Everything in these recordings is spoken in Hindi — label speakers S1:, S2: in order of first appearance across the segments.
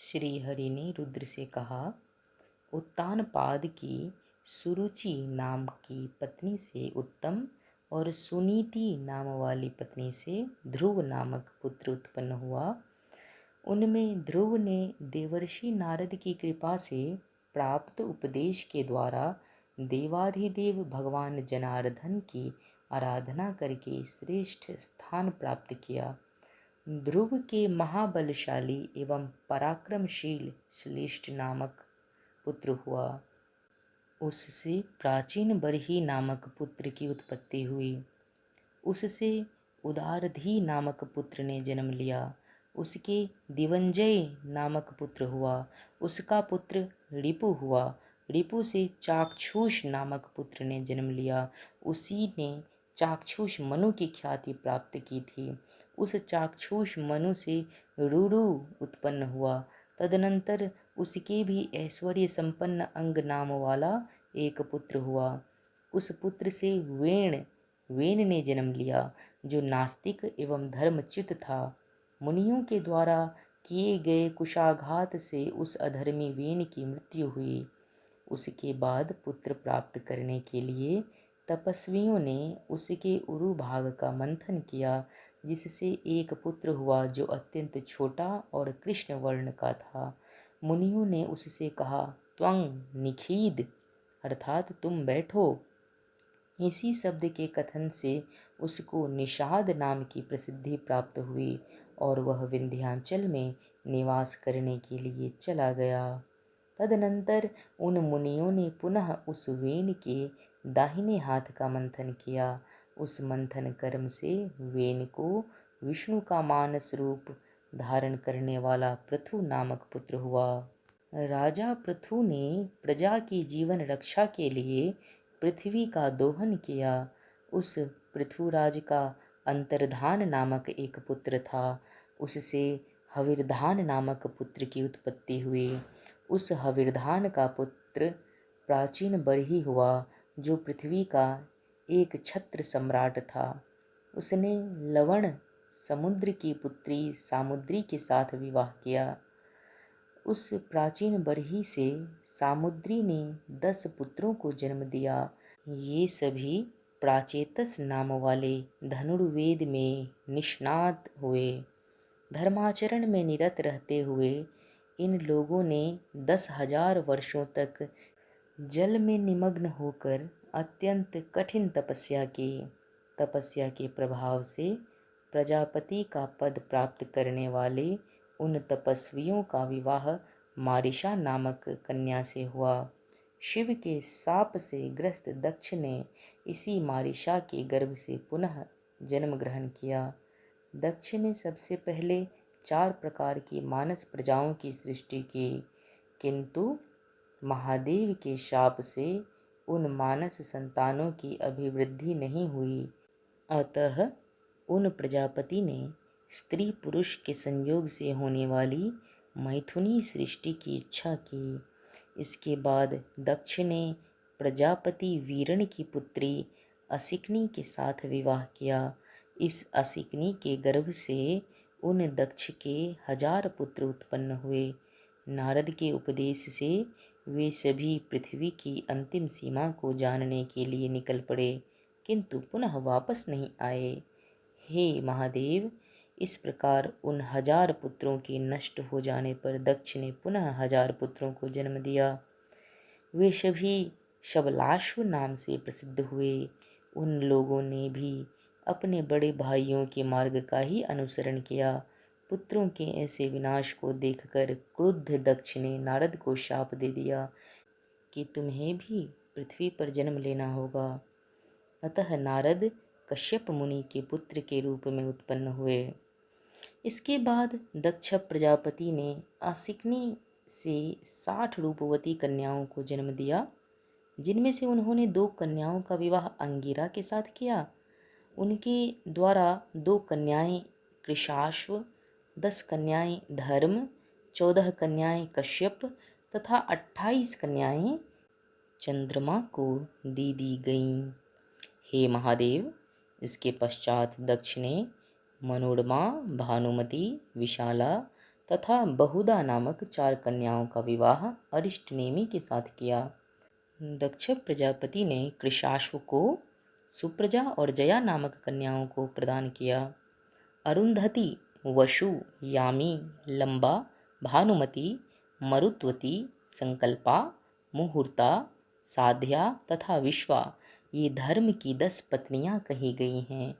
S1: श्री हरि ने रुद्र से कहा, उत्तानपाद की सुरुचि नाम की पत्नी से उत्तम और सुनीति नाम वाली पत्नी से ध्रुव नामक पुत्र उत्पन्न हुआ। उनमें ध्रुव ने देवर्षि नारद की कृपा से प्राप्त उपदेश के द्वारा देवाधिदेव भगवान जनार्दन की आराधना करके श्रेष्ठ स्थान प्राप्त किया। ध्रुव के महाबलशाली एवं पराक्रमशील श्लेष्ठ नामक पुत्र हुआ। उससे प्राचीन बरही नामक पुत्र की उत्पत्ति हुई। उससे उदारधी नामक पुत्र ने जन्म लिया। उसके दिवंजय नामक पुत्र हुआ। उसका पुत्र रिपु हुआ। रिपु से चाक्षुष नामक पुत्र ने जन्म लिया। उसी ने चाक्षुष मनु की ख्याति प्राप्त की थी। उस चाक्षुष मनु से रुरु उत्पन्न हुआ। तदनंतर उसके भी ऐश्वर्य संपन्न अंग नाम वाला एक पुत्र हुआ। उस पुत्र से वेन ने जन्म लिया, जो नास्तिक एवं धर्मच्युत था। मुनियों के द्वारा किए गए कुशाघात से उस अधर्मी वेन की मृत्यु हुई। उसके बाद पुत्र प्राप्त करने के लिए तपस्वियों ने उसके उरु भाग का मंथन किया, जिससे एक पुत्र हुआ जो अत्यंत छोटा और कृष्ण वर्ण का था। मुनियों ने उससे कहा, त्वं निखीद, अर्थात तुम बैठो। इसी शब्द के कथन से उसको निषाद नाम की प्रसिद्धि प्राप्त हुई और वह विंध्याचल में निवास करने के लिए चला गया। तदनंतर उन मुनियों ने पुनः उस वेन के दाहिने हाथ का मंथन किया। उस मंथन कर्म से वेन को विष्णु का मानस रूप धारण करने वाला पृथु नामक पुत्र हुआ। राजा पृथु ने प्रजा की जीवन रक्षा के लिए पृथ्वी का दोहन किया। उस पृथुराज का अंतर्धान नामक एक पुत्र था। उससे हविर्धान नामक पुत्र की उत्पत्ति हुई। उस हविर्धान का पुत्र प्राचीन बरही हुआ, जो पृथ्वी का एक छत्र सम्राट था। उसने लवण समुद्र की पुत्री सामुद्री के साथ विवाह किया। उस प्राचीन बरही से सामुद्री ने 10 पुत्रों को जन्म दिया। ये सभी प्राचेतस नाम वाले धनुर्वेद में निष्णात हुए। धर्माचरण में निरत रहते हुए इन लोगों ने 10,000 वर्षों तक जल में निमग्न होकर अत्यंत कठिन तपस्या की। तपस्या के प्रभाव से प्रजापति का पद प्राप्त करने वाले उन तपस्वियों का विवाह मारिशा नामक कन्या से हुआ। शिव के शाप से ग्रस्त दक्ष ने इसी मारिशा के गर्भ से पुनः जन्म ग्रहण किया। दक्ष ने सबसे पहले 4 प्रकार की मानस प्रजाओं की सृष्टि की, किंतु महादेव के शाप से उन मानस संतानों की अभिवृद्धि नहीं हुई। अतः उन प्रजापति ने स्त्री पुरुष के संयोग से होने वाली मैथुनी सृष्टि की इच्छा की। इसके बाद दक्ष ने प्रजापति वीरण की पुत्री असिकनी के साथ विवाह किया। इस असिकनी के गर्भ से उन दक्ष के 1000 पुत्र उत्पन्न हुए। नारद के उपदेश से वे सभी पृथ्वी की अंतिम सीमा को जानने के लिए निकल पड़े, किंतु पुनः वापस नहीं आए। हे महादेव, इस प्रकार उन 1000 पुत्रों के नष्ट हो जाने पर दक्ष ने पुनः 1000 पुत्रों को जन्म दिया। वे सभी शबलाश्व नाम से प्रसिद्ध हुए। उन लोगों ने भी अपने बड़े भाइयों के मार्ग का ही अनुसरण किया। पुत्रों के ऐसे विनाश को देखकर क्रुद्ध दक्ष ने नारद को शाप दे दिया कि तुम्हें भी पृथ्वी पर जन्म लेना होगा। अतः नारद कश्यप मुनि के पुत्र के रूप में उत्पन्न हुए। इसके बाद दक्ष प्रजापति ने असिकनी से 60 रूपवती कन्याओं को जन्म दिया, जिनमें से उन्होंने 2 कन्याओं का विवाह अंगिरा के साथ किया। उनके द्वारा 2 कन्याएं कृशाश्व, 10 कन्याएं धर्म, 14 कन्याएं कश्यप तथा 28 कन्याएं चंद्रमा को दी गईं। हे महादेव, इसके पश्चात दक्ष ने मनोरमा, भानुमति, विशाला तथा बहुधा नामक 4 कन्याओं का विवाह अरिष्टनेमि के साथ किया। दक्ष प्रजापति ने कृशाश्व को सुप्रजा और जया नामक कन्याओं को प्रदान किया। अरुंधति, वसु, यामी, लंबा, भानुमति, मरुत्वती, संकल्पा, मुहूर्ता, साध्या तथा विश्वा ये धर्म की 10 पत्नियां कही गई हैं।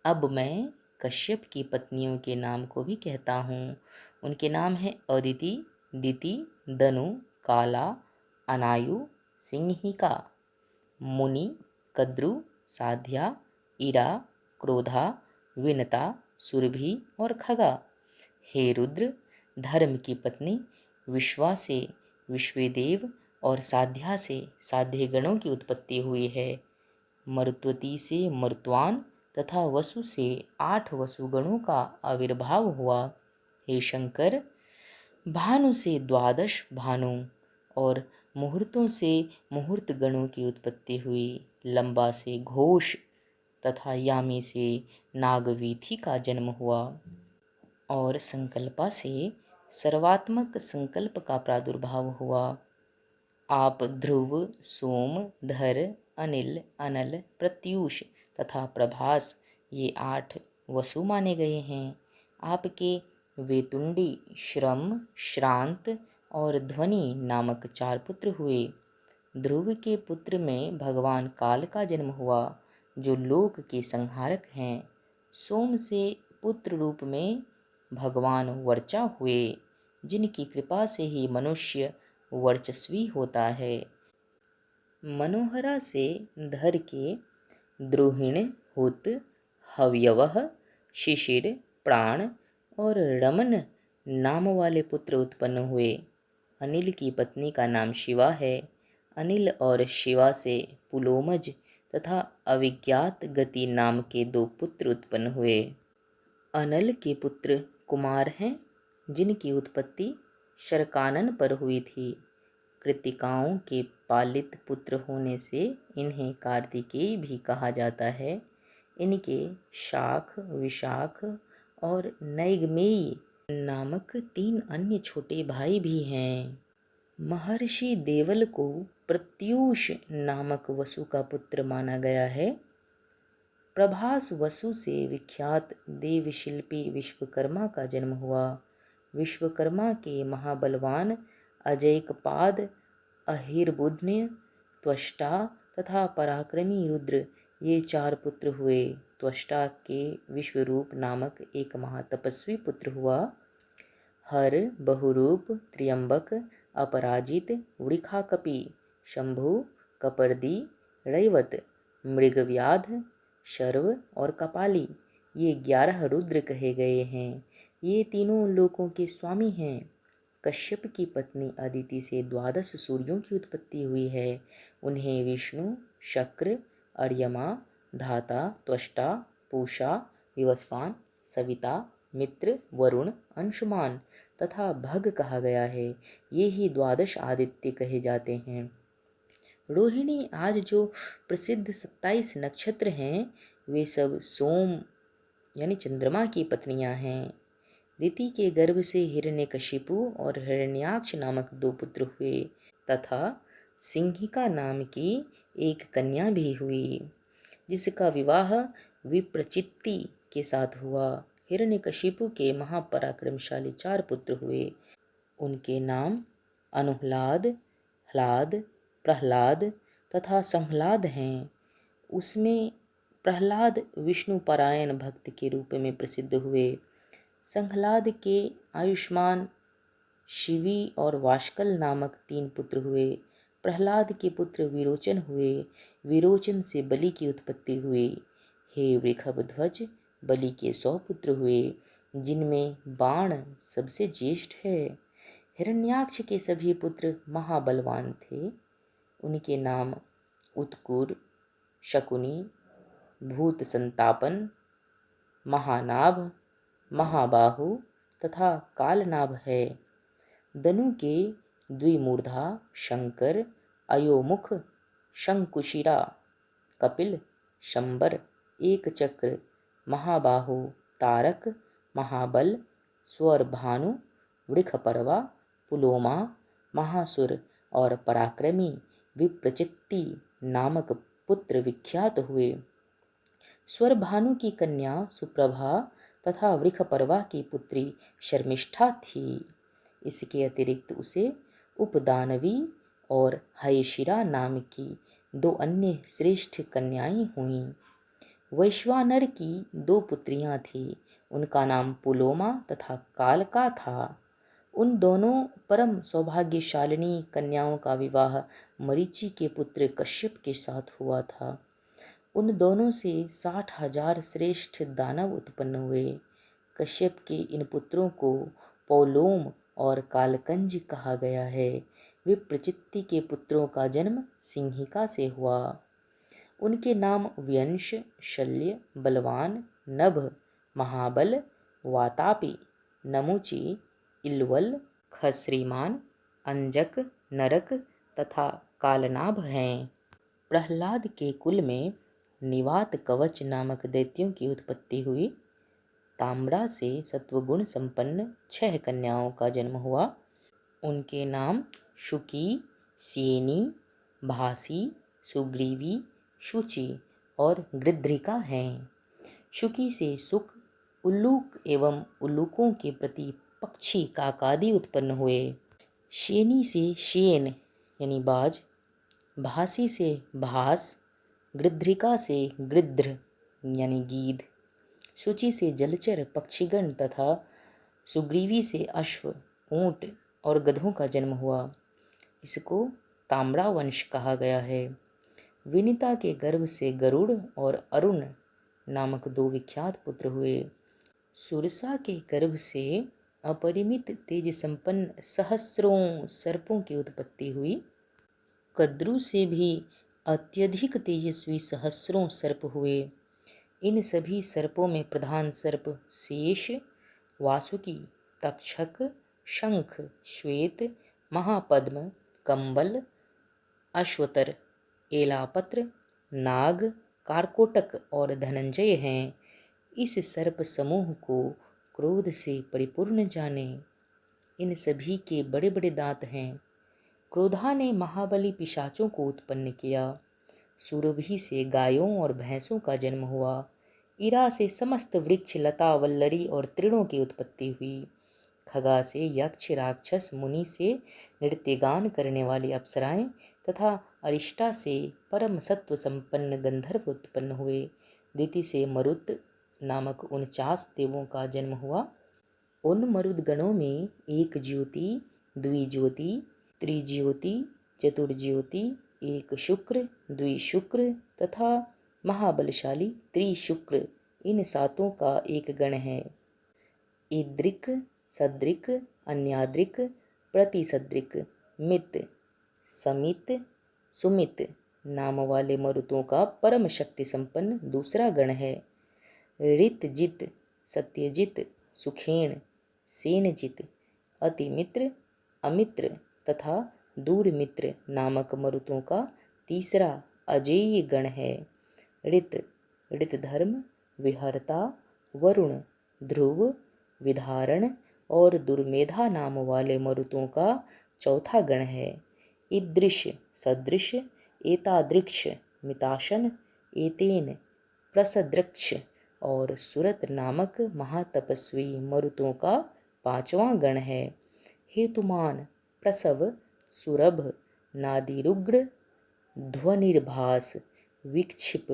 S1: अब मैं कश्यप की पत्नियों के नाम को भी कहता हूँ। उनके नाम हैं अदिति, दिति, दनु, काला, अनायु, सिंहिका, मुनि, कद्रु, साध्या, इरा, क्रोधा, विनता, सुरभि और खगा। हे रुद्र, धर्म की पत्नी विश्वा से विश्वेदेव और साध्या से साध्य गणों की उत्पत्ति हुई है। मरुत्वती से मरुत्वान तथा वसु से 8 वसुगणों का आविर्भाव हुआ। हे शंकर, भानु से 12 भानु और मुहूर्तों से मुहूर्त गणों की उत्पत्ति हुई। लंबा से घोष तथा यामी से नागवीथी का जन्म हुआ और संकल्पा से सर्वात्मक संकल्प का प्रादुर्भाव हुआ। आप ध्रुव, सोम, धर, अनिल, अनल, प्रत्यूष तथा प्रभास ये 8 वसु माने गए हैं। आपके वेतुंडी, श्रम, श्रांत और ध्वनि नामक 4 पुत्र हुए। ध्रुव के पुत्र में भगवान काल का जन्म हुआ, जो लोक के संहारक हैं। सोम से पुत्र रूप में भगवान वर्चा हुए, जिनकी कृपा से ही मनुष्य वर्चस्वी होता है। मनोहरा से धर के द्रोहिण, हुत, हव्यवह, शिशिर, प्राण और रमन नाम वाले पुत्र उत्पन्न हुए। अनिल की पत्नी का नाम शिवा है। अनिल और शिवा से पुलोमज तथा अविज्ञात गति नाम के 2 पुत्र उत्पन्न हुए। अनल के पुत्र कुमार हैं, जिनकी उत्पत्ति शरकानन पर हुई थी। कृतिकाओं के पालित पुत्र होने से इन्हें कार्तिकेय भी कहा जाता है। इनके शाख, विशाख और नैगमेय नामक 3 अन्य छोटे भाई भी हैं। महर्षि देवल को प्रत्यूष नामक वसु का पुत्र माना गया है। प्रभास वसु से विख्यात देवशिल्पी विश्वकर्मा का जन्म हुआ। विश्वकर्मा के महाबलवान अजैकपाद, अहिर्बुध्य, त्वष्टा तथा पराक्रमी रुद्र ये 4 पुत्र हुए। त्वष्टा के विश्वरूप नामक एक महातपस्वी पुत्र हुआ। हर, बहुरूप, त्र्यंबक, अपराजित, वृखाकपि, शंभु, कपर्दी, रैवत, मृगव्याध, शर्व और कपाली ये 11 रुद्र कहे गए हैं। ये तीनों लोकों के स्वामी हैं। कश्यप की पत्नी अदिति से 12 सूर्यों की उत्पत्ति हुई है। उन्हें विष्णु, शक्र, अर्यमा, धाता, त्वष्टा, पूषा, विवस्वान, सविता, मित्र, वरुण, अंशुमान तथा भग कहा गया है। ये ही 12 आदित्य कहे जाते हैं। रोहिणी आज जो प्रसिद्ध 27 नक्षत्र हैं, वे सब सोम यानी चंद्रमा की पत्नियां हैं। दिति के गर्भ से हिरण्यकशिपु और हिरण्याक्ष नामक 2 पुत्र हुए तथा सिंहिका नाम की एक कन्या भी हुई, जिसका विवाह विप्रचित्ति के साथ हुआ। हिरण्यकशिपु के महापराक्रमशाली 4 पुत्र हुए। उनके नाम अनुह्लाद, ह्लाद, प्रह्लाद तथा संह्लाद हैं। उसमें प्रह्लाद विष्णु परायण भक्त के रूप में प्रसिद्ध हुए। संह्लाद के आयुष्मान, शिवी और वाष्कल नामक 3 पुत्र हुए। प्रह्लाद के पुत्र विरोचन हुए। विरोचन से बलि की उत्पत्ति हुई। हे वृषभध्वज, बलि के 100 पुत्र हुए, जिनमें बाण सबसे ज्येष्ठ है। हिरण्याक्ष के सभी पुत्र महाबलवान थे। उनके नाम उत्कुर, शकुनी, भूत संतापन, महानाभ, महाबाहु तथा कालनाभ है। दनु के द्विमूर्धा, शंकर, अयोमुख, शंकुशिरा, कपिल, शंबर, एक चक्र, महाबाहु, तारक, महाबल, स्वरभानु, वृषपर्वा, पुलोमा, महासुर और पराक्रमी विप्रचित्ति नामक पुत्र विख्यात हुए। स्वरभानु की कन्या सुप्रभा तथा वृषपर्वा की पुत्री शर्मिष्ठा थी। इसके अतिरिक्त उसे उपदानवी और हयशिरा नाम की 2 अन्य श्रेष्ठ कन्याएं हुईं। वैश्वानर की 2 पुत्रियां थीं। उनका नाम पुलोमा तथा कालका था। उन दोनों परम सौभाग्यशालिनी कन्याओं का विवाह मरीचि के पुत्र कश्यप के साथ हुआ था। उन दोनों से 60,000 श्रेष्ठ दानव उत्पन्न हुए। कश्यप के इन पुत्रों को पौलोम और कालकंज कहा गया है। विप्रचित्ति के पुत्रों का जन्म सिंहिका से हुआ। उनके नाम व्यंश, शल्य, बलवान, नभ, महाबल, वातापी, नमुचि, इल्वल, खश्रीमान, अंजक, नरक तथा कालनाभ हैं। प्रहलाद के कुल में निवात कवच नामक दैत्यों की उत्पत्ति हुई। ताम्रा से सत्वगुण संपन्न 6 कन्याओं का जन्म हुआ। उनके नाम शुकी, सियेनी, भासी, सुग्रीवी, शुचि और गृध्रिका हैं। शुकी से सुक, उल्लूक एवं उल्लूकों के प्रति पक्षी काकादि उत्पन्न हुए। शेनी से शेन यानी बाज, भासी से भास, गृध्रिका से गृध्र यानी गीध, शुचि से जलचर पक्षीगण तथा सुग्रीवी से अश्व, ऊंट और गधों का जन्म हुआ। इसको ताम्रा वंश कहा गया है। विनिता के गर्भ से गरुड़ और अरुण नामक 2 विख्यात पुत्र हुए। सुरसा के गर्भ से अपरिमित तेज संपन्न सहस्रों सर्पों की उत्पत्ति हुई। कद्रु से भी अत्यधिक तेजस्वी सहस्रों सर्प हुए। इन सभी सर्पों में प्रधान सर्प शेष, वासुकी, तक्षक, शंख, श्वेत, महापद्म, कंबल, अश्वतर, एलापत्र, नाग, कारकोटक और धनंजय हैं। इस सर्प समूह को क्रोध से परिपूर्ण जाने। इन सभी के बड़े बड़े दांत हैं। क्रोधा ने महाबली पिशाचों को उत्पन्न किया। सुरभि से गायों और भैंसों का जन्म हुआ। इरा से समस्त वृक्ष, लता, वल्लरी और तृणों की उत्पत्ति हुई। खगा से यक्ष, राक्षस, मुनि से नृत्यगान करने वाली अप्सराएं तथा अरिष्टा से परम सत्व संपन्न गंधर्व उत्पन्न हुए। दिति से मरुत नामक 49 देवों का जन्म हुआ। उन मरुद गणों में एक ज्योति, द्विज्योति, त्रिज्योति, चतुर्ज्योति, एक शुक्र, द्विशुक्र तथा महाबलशाली त्रिशुक्र, इन 7 का एक गण है। इद्रिक, सद्रिक, अन्याद्रिक, प्रतिसद्रिक, मित, समित, सुमित नाम वाले मरुतों का परम शक्ति संपन्न दूसरा गण है। ऋतजित, सत्यजित, सुखेण, सेनजित, अतिमित्र, अमित्र तथा दूरमित्र नामक मरुतों का तीसरा अजेय गण है। ऋत, ऋतधर्म, विहर्ता, वरुण, ध्रुव, विधारण और दुर्मेधा नाम वाले मरुतों का चौथा गण है। ईदृश, सदृश, एतादृक्ष, मिताशन, एतेन, प्रसदृक्ष और सुरत नामक महातपस्वी मरुतों का 5वां गण है। हेतुमान, प्रसव, सुरभ, नादिरुग्र, ध्वनिर्भास, विक्षिप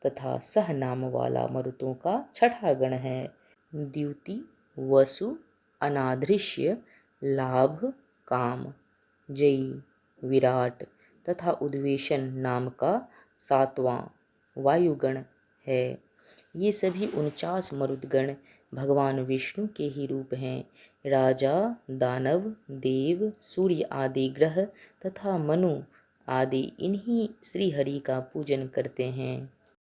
S1: तथा सह नाम वाला मरुतों का 6ठा गण है। द्युति, वसु, अनाधृष्य, लाभ, काम, जयी, विराट तथा उद्वेशन नाम का 7वां वायुगण है। ये सभी 49 मरुदगण भगवान विष्णु के ही रूप हैं। राजा, दानव, देव, सूर्य आदि ग्रह तथा मनु आदि इन्हीं श्रीहरि का पूजन करते हैं।